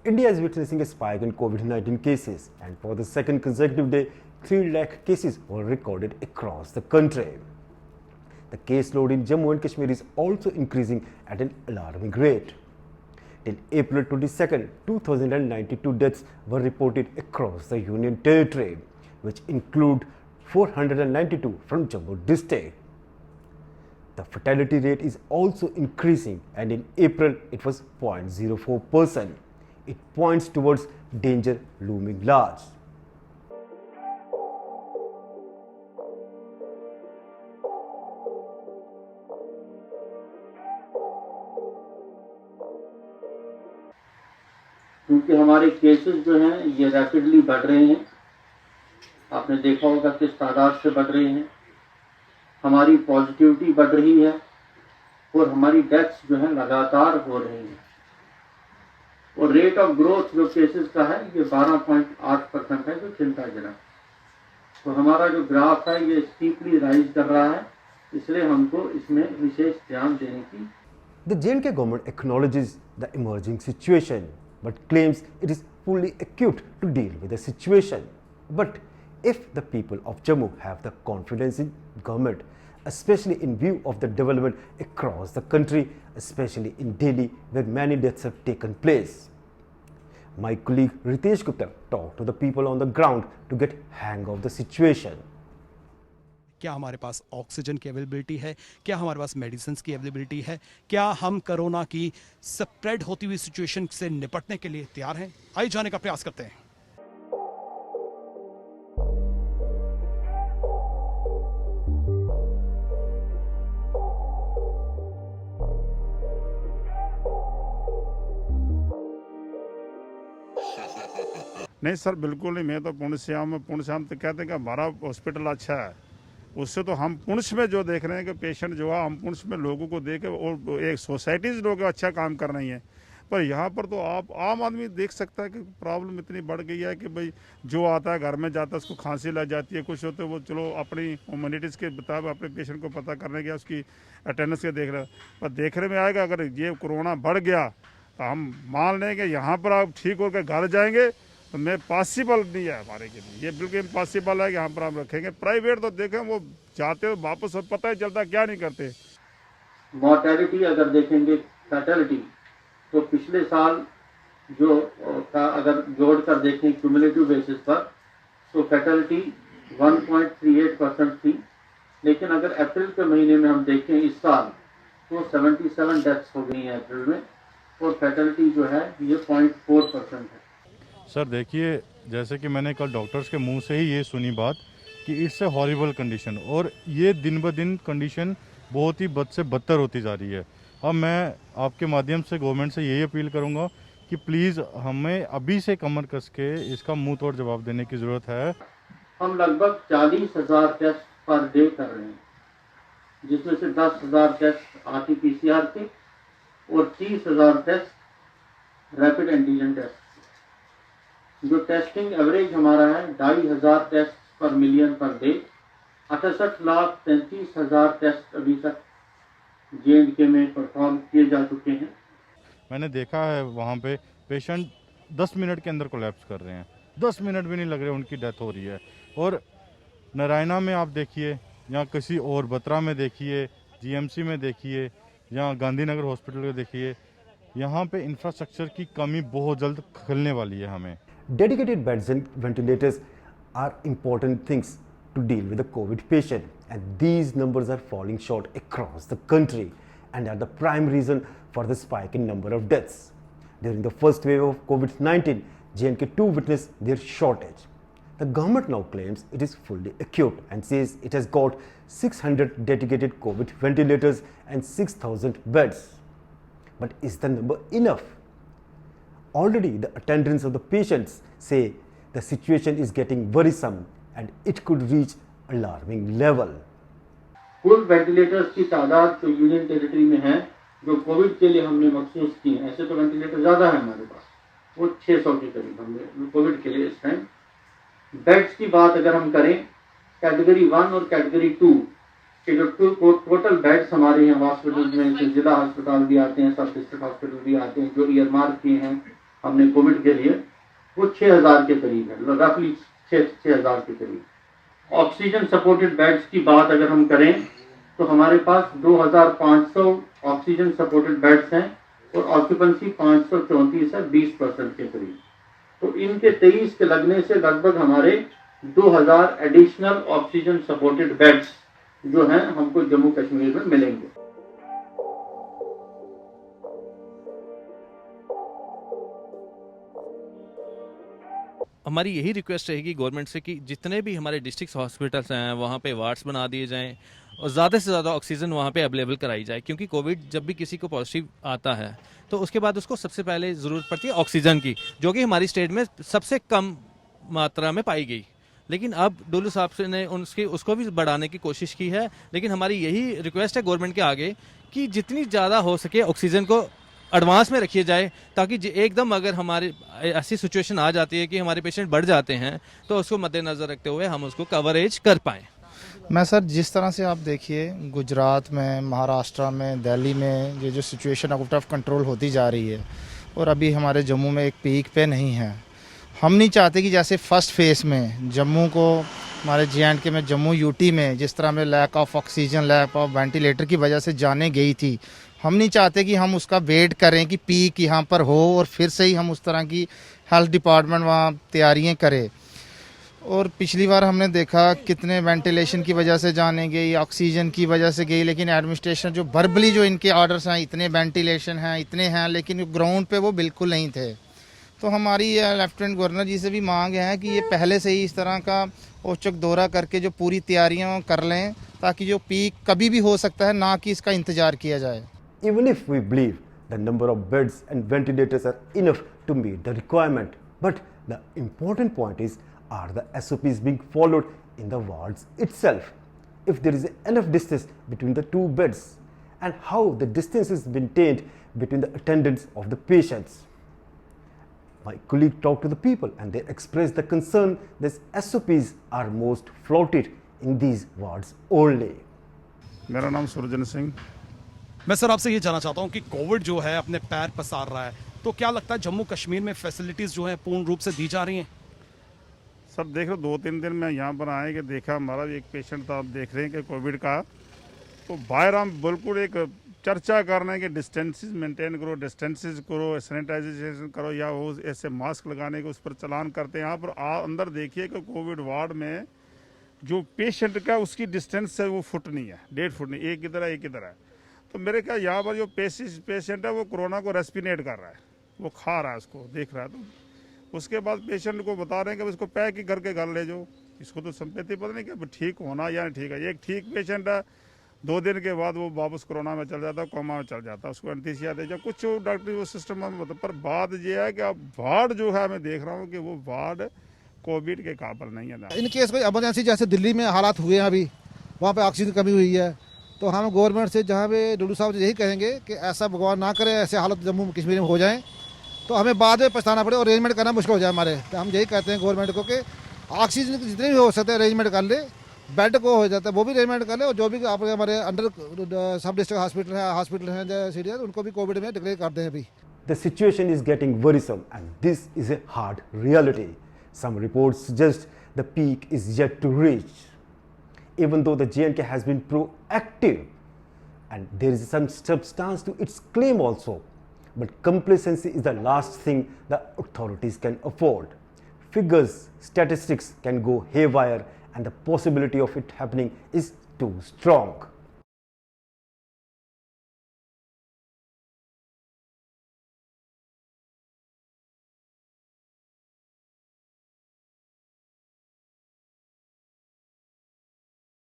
India is witnessing a spike in COVID-19 cases, and for the second consecutive day, 3 lakh cases were recorded across the country. The caseload in Jammu and Kashmir is also increasing at an alarming rate. Till April 22, 2092 deaths were reported across the Union Territory, which include 492 from Jammu district. The fatality rate is also increasing, and in April it was 0.04%. It points towards danger looming large. क्योंकि हमारे cases जो हैं ये rapidly बढ़ रहे हैं, आपने देखा होगा किस तादाद से बढ़ रहे हैं, हमारी पॉजिटिविटी बढ़ रही है और हमारी डेथ्स जो है लगातार हो रही हैं और रेट ऑफ ग्रोथ जो केसेस का है ये 12.8% है, जो चिंताजनक। तो हमारा जो ग्राफ है ये स्टीपली राइज कर रहा है, इसलिए हमको इसमें विशेष ध्यान देने की। The J&K government acknowledges the emerging situation but claims it is fully equipped to deal with the situation. But if the people of Jammu have the confidence in government, especially in view of the development across the country, especially in Delhi where many deaths have taken place. My colleague Ritesh Gupta talked to the people on the ground to get hang of the situation. क्या हमारे पास oxygen की availability है, क्या हमारे पास medicine की availability है, क्या हम कोरोना की स्प्रेड होती हुई सिचुएशन से निपटने के लिए तैयार हैं? आइए जाने का प्रयास करते हैं। नहीं सर, बिल्कुल नहीं। मैं तो पुण्य श्याम तो कहते हैं कि हमारा हॉस्पिटल अच्छा है, उससे तो हम पुण्य में जो देख रहे हैं कि पेशेंट जो है हम पुण्य में लोगों को देख और एक सोसाइटीज लोग अच्छा काम कर रही हैं। पर यहाँ पर तो आप आम आदमी देख सकता है कि प्रॉब्लम इतनी बढ़ गई है कि भाई जो आता है घर में जाता है उसको खांसी लग जाती है, कुछ होते वो चलो अपनी ह्यूमैनिटीज़ के मुताबिक अपने पेशेंट को पता करने गया, उसकी अटेंडेंस के देख रहे, पर देखने में आएगा अगर ये कोरोना बढ़ गया तो हम मान लेंगे यहाँ पर आप ठीक होकर घर जाएंगे, तो मैं पॉसिबल नहीं है हमारे के लिए, ये बिल्कुल इम्पॉसिबल है कि यहाँ पर हम रखेंगे। प्राइवेट तो देखें वो जाते हो वापस पता ही चलता क्या नहीं करते। मॉर्टेलिटी अगर देखेंगे, फैटेलिटी, तो पिछले साल जो का अगर जोड़कर देखें क्यूमुलेटिव बेसिस पर, तो फैटेलिटी 1.38% थी, लेकिन अगर अप्रैल के महीने में हम देखें इस साल तो 77 डेथ्स हो गई हैं अप्रैल में, और फैटेलिटी जो है ये 0.4% है। सर देखिए, जैसे कि मैंने कल डॉक्टर्स के मुंह से ही ये सुनी बात कि इट्स ए हॉरिबल कंडीशन, और ये दिन ब दिन कंडीशन बहुत ही बद से बदतर होती जा रही है। अब मैं आपके माध्यम से गवर्नमेंट से यही अपील करूंगा कि प्लीज़ हमें अभी से कमर कस के इसका मुंह तोड़ जवाब देने की ज़रूरत है। हम लगभग 40,000 टेस्ट पर डे कर रहे हैं, जिसमें से 10,000 टेस्ट RT-PCR थे और 30,000 टेस्ट रैपिड एंटीजन टेस्ट। जो टेस्टिंग एवरेज हमारा है 2,500 टेस्ट पर मिलियन पर डे। 68,33,000 टेस्ट अभी तक J&K में परफॉर्म किए जा चुके हैं। मैंने देखा है वहाँ पे पेशेंट 10 मिनट के अंदर कोलैप्स कर रहे हैं, 10 मिनट भी नहीं लग रहे उनकी डेथ हो रही है। और नारायणा में आप देखिए, या किसी और बत्रा में देखिए, GMC में देखिए, या गांधीनगर हॉस्पिटल में देखिए, यहाँ पे इंफ्रास्ट्रक्चर की कमी बहुत जल्द खलने वाली है हमें। Dedicated beds and ventilators are important things to deal with the COVID patient, and these numbers are falling short across the country and are the prime reason for the spike in number of deaths. During the first wave of COVID-19, J&K too witnessed their shortage. The government now claims it is fully equipped and says it has got 600 dedicated COVID ventilators and 6,000 beds. But is the number enough? Already the attendants of the patients say the situation is getting worrisome and it could reach alarming level. कुल ventilators की तादाद जो union territory में है, जो Covid के लिए हमने मखसूस की है, ऐसे तो वेंटिलेटर ज़्यादा है हमारे पास, वो 600 के करीब हमने कोविड के लिए इस टाइम। बेड्स की बात अगर हम करें, कैटेगरी 1 और कैटेगरी 2 के जो टोटल बेड्स हमारे यहाँ हॉस्पिटल में, जिला अस्पताल भी आते हैं, सब डिस्ट्रिक्ट हॉस्पिटल भी आते हैं, जो ईयरमार्क किए हैं हमने कोविड के लिए, वो 6000 के करीब है, रफली 6000 के करीब। ऑक्सीजन सपोर्टेड बेड्स की बात अगर हम करें तो हमारे पास 2500 ऑक्सीजन सपोर्टेड बेड्स हैं और ऑक्यूपेंसी 534 है, 20% के करीब। तो इनके 23 के लगने से लगभग हमारे 2000 एडिशनल ऑक्सीजन सपोर्टेड बेड्स जो हैं हमको जम्मू कश्मीर में मिलेंगे। हमारी यही रिक्वेस्ट रहेगी गवर्नमेंट से कि जितने भी हमारे डिस्ट्रिक्ट हॉस्पिटल्स हैं वहाँ पे वार्ड्स बना दिए जाएं और ज़्यादा से ज़्यादा ऑक्सीजन वहाँ पे अवेलेबल कराई जाए, क्योंकि कोविड जब भी किसी को पॉजिटिव आता है तो उसके बाद उसको सबसे पहले ज़रूरत पड़ती है ऑक्सीजन की, जो कि हमारी स्टेट में सबसे कम मात्रा में पाई गई। लेकिन अब डुल्लू साहब ने उसको भी बढ़ाने की कोशिश की है, लेकिन हमारी यही रिक्वेस्ट है गवर्नमेंट के आगे कि जितनी ज़्यादा हो सके ऑक्सीजन को एडवांस में रखिए जाए, ताकि एकदम अगर हमारे ऐसी सिचुएशन आ जाती है कि हमारे पेशेंट बढ़ जाते हैं तो उसको मद्देनज़र रखते हुए हम उसको कवरेज कर पाएँ। मैं सर जिस तरह से आप देखिए गुजरात में, महाराष्ट्र में, दिल्ली में ये जो सिचुएशन आउट ऑफ कंट्रोल होती जा रही है और अभी हमारे जम्मू में एक पीक पे नहीं है। हम नहीं चाहते कि जैसे फर्स्ट फेज़ में जम्मू को, हमारे JNK में, जम्मू UT में जिस तरह में lack of oxygen, lack of ventilator की वजह से जाने गई थी, हम नहीं चाहते कि हम उसका वेट करें कि पीक यहाँ पर हो और फिर से ही हम उस तरह की हेल्थ डिपार्टमेंट वहाँ तैयारियाँ करें। और पिछली बार हमने देखा कितने वेंटिलेशन की वजह से जाने गई, ऑक्सीजन की वजह से गई, लेकिन एडमिनिस्ट्रेशन जो वर्बली जो इनके ऑर्डर्स हैं, इतने वेंटिलेशन हैं, इतने हैं, लेकिन ग्राउंड पे वो बिल्कुल नहीं थे। तो हमारी लेफ्टिनेंट गवर्नर जी से भी मांग है कि ये पहले से ही इस तरह का औचक दौरा करके जो पूरी तैयारियां कर लें, ताकि जो पीक कभी भी हो सकता है, ना कि इसका इंतजार किया जाए। Even if we believe the number of beds and ventilators are enough to meet the requirement, but the important point is, are the SOPs being followed in the wards itself? If there is enough distance between the two beds, and how the distance is maintained between the attendants of the patients. My colleague talked to the people and they expressed the concern that SOPs are most flouted in these wards only. मेरा नाम सुरजन सिंह। मैं sir आपसे ये जानना चाहता हूँ कि Covid जो है अपने पैर पसार रहा है, तो क्या लगता है जम्मू कश्मीर में फैसिलिटीज़ जो हैं पूर्ण रूप से दी जा रही हैं? सर देख लो, 2-3 दिन में यहाँ पर आए कि देखा, हमारा भी एक पेशेंट था, आप देख रहे हैं कि कोविड का, तो बाहर हम बिल्कुल एक चर्चा कर रहे हैं कि डिस्टेंसेस मेंटेन करो, डिस्टेंसेस करो, सैनिटाइजेशन करो, या वो ऐसे मास्क लगाने के उस पर चलान करते हैं। यहाँ पर अंदर देखिए कि कोविड वार्ड में जो पेशेंट का उसकी डिस्टेंस है वो फुट नहीं है, 1.5 फुट नहीं, एक इधर है एक इधर है। तो मेरे क्या यहाँ पर जो पेशेंट है वो कोरोना को रेस्पिरेट कर रहा है, वो खा रहा है, उसको देख रहा है। तो उसके बाद पेशेंट को बता रहे हैं कि इसको पैक ही करके घर ले जाओ, इसको तो संपत्ति पता नहीं कि ठीक होना या नहीं ठीक है। एक ठीक पेशेंट है, 2 दिन के बाद वो वापस कोरोना में चल जाता है, कोमा में चल जाता है, उसको एनेस्थीसिया दे जाए, कुछ डॉक्टरी वो सिस्टम में मतलब। पर बात ये है कि अब वार्ड जो है मैं देख रहा हूँ कि वो वार्ड कोविड के काबिल नहीं है। इन केस कोई इमरजेंसी जैसे दिल्ली में हालात हुए हैं अभी, वहाँ पे ऑक्सीजन की कमी हुई है, तो हम गवर्नमेंट से, जहाँ पे डुल्लू साहब यही कहेंगे कि ऐसा भगवान ना करे, ऐसे हालत जम्मू कश्मीर में हो जाए तो हमें बाद में पछताना पड़े और अरेंजमेंट करना मुश्किल हो जाए हमारे। तो हम यही कहते हैं गवर्नमेंट को कि ऑक्सीजन जितने भी हो सकते हैं अरेंजमेंट कर ले, बेड को हो जाता है वो भी अरेंजमेंट कर ले, और जो भी आप हमारे अंडर सब डिस्ट्रिक्ट हॉस्पिटल हैं सीरियस, उनको भी कोविड में डिक्लेयर कर दें अभी। The situation is getting worrisome and this is a hard reality. Some reports suggest the peak is yet to reach. Even though the JNK has been proactive and there is some substance to its claim also, but complacency is the last thing the authorities can afford. Figures, statistics can go haywire and the possibility of it happening is too strong.